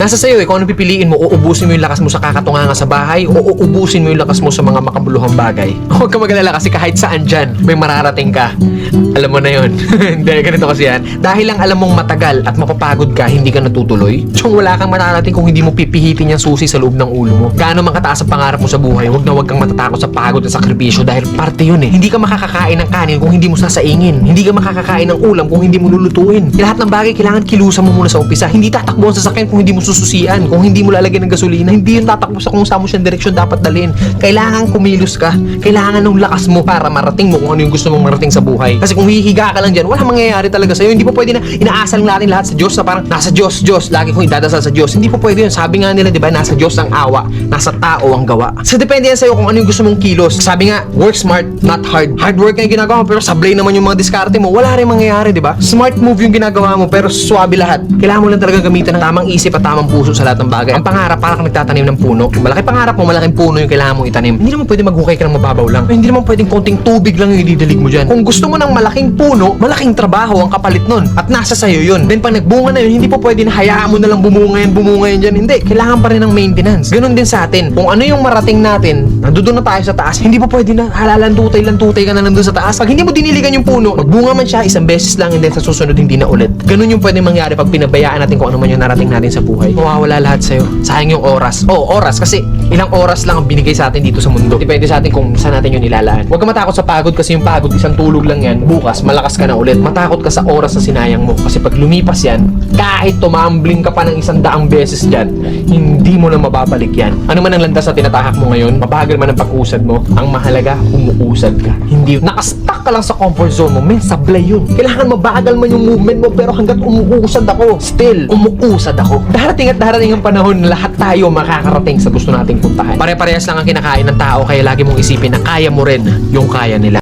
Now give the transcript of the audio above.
Nasa sayo eh, kung ano pipiliin mo, uubusin mo yung lakas mo sa kakatunganga sa bahay o uubusin mo yung lakas mo sa mga makabuluhang bagay. Huwag ka mag-alala kasi kahit saan dyan, may mararating ka. Alam mo na yun. Hindi, ganito kasi yan. Dahil lang alam mong matagal at mapapagod ka, hindi ka natutuloy. Tsong wala kang mararating kung hindi mo pipihitin yung susi sa loob ng ulo mo. Gaano man kataas ang pangarap mo sa buhay, huwag kang matatakot sa pagod at sakripisyo dahil parte yun eh. Hindi ka makakakain ng kanin kung hindi mo sasaingin. Hindi ka makakakain ng ulam kung hindi mo lulutuin. Lahat ng bagay kailangan kilusan mo muna sa umpisa. Hindi tatakbo ang sasakyan kung hindi mo sususian. Kung hindi mo lalagyan ng gasolina, hindi yun tatakbo sa kung saan mo siyang direksyon dapat dalhin. Kailangan kumilos ka. Kailangan ng lakas mo para marating mo kung ano yung gusto mong marating sa buhay. Kasi kung hihiga ka lang dyan, wala mangyayari talaga sa'yo. Hindi po pwede na inaasal natin lahat sa Diyos na parang nasa Diyos, Diyos. Lagi kong idadasal sa Diyos. Hindi po pwede yun. Sabi nga nila, di ba, nasa Diyos ang awa, nasa tao ang gawa. So depende yan sa'yo kung ano yung gusto mong kilos. Sabi nga, work smart, not hard. Hard work nga yung ginagawa mo, pero sablay naman yung mga diskarte mo. Wala rin mangyayari, di ba? Smart move yung ginagawa mo, pero swabe lahat. Kailangan mo lang talaga gamitan ng tamang isip at tamang puso sa lahat ng bagay. Ang pangarap, para kang nagtatanim ng puno. Malaki pangarap mo, malaking puno yung kailangan mong itanim. Hindi naman pwede maghukay ka ng mababaw lang. Hindi naman pwedeng konting tubig lang yung ididilig mo dyan. Kung gusto mo ng malaking puno, malaking trabaho ang kapalit nun. At nasa sayo yun. Then pag nagbunga na yun, hindi po pwede na hayaan mo na lang bumunga yan dyan. Hindi. Kailangan pa rin ng maintenance. Ganun din sa atin. Kung ano yung marating natin, nandoon na tayo sa taas, hindi po pwede na halalan-tutay ka na nandun sa taas. Pag hindi mo diniligan yung puno, magbunga man siya isang beses lang and then sa susunod hindi na ulit. Ganun yung pwede mangyari pag pinabayaan natin kung ano man yung narating natin sa buhay. Mawawala lahat sa'yo. Sayang yung oras. Oras kasi ilang oras lang ang binigay sa atin dito sa mundo. Depende sa atin kung saan natin yun nilalaan. Huwag ka matakot sa pagod kasi yung pagod, isang tulog lang yan. Bukas, malakas ka na ulit. Matakot ka sa oras na sinayang mo. Kasi pag lumipas yan, kahit tumambling ka pa ng 100 beses dyan, hindi mo na mababalik yan. Ano man ang landas na tinatahak mo ngayon, mabagal man ang pag-usad mo, ang mahalaga, umuusad ka. Hindi, nakastuck ka lang sa comfort zone mo, men, sablay yun. Kailangan mabagal man yung movement mo, pero hanggat umuusad ako, still, umuusad ako. Darating at darating ang panahon na lahat tayo makakarating sa gusto nating puntahan. Pare-parehas lang ang kinakain ng tao, kaya lagi mong isipin na kaya mo rin yung kaya nila.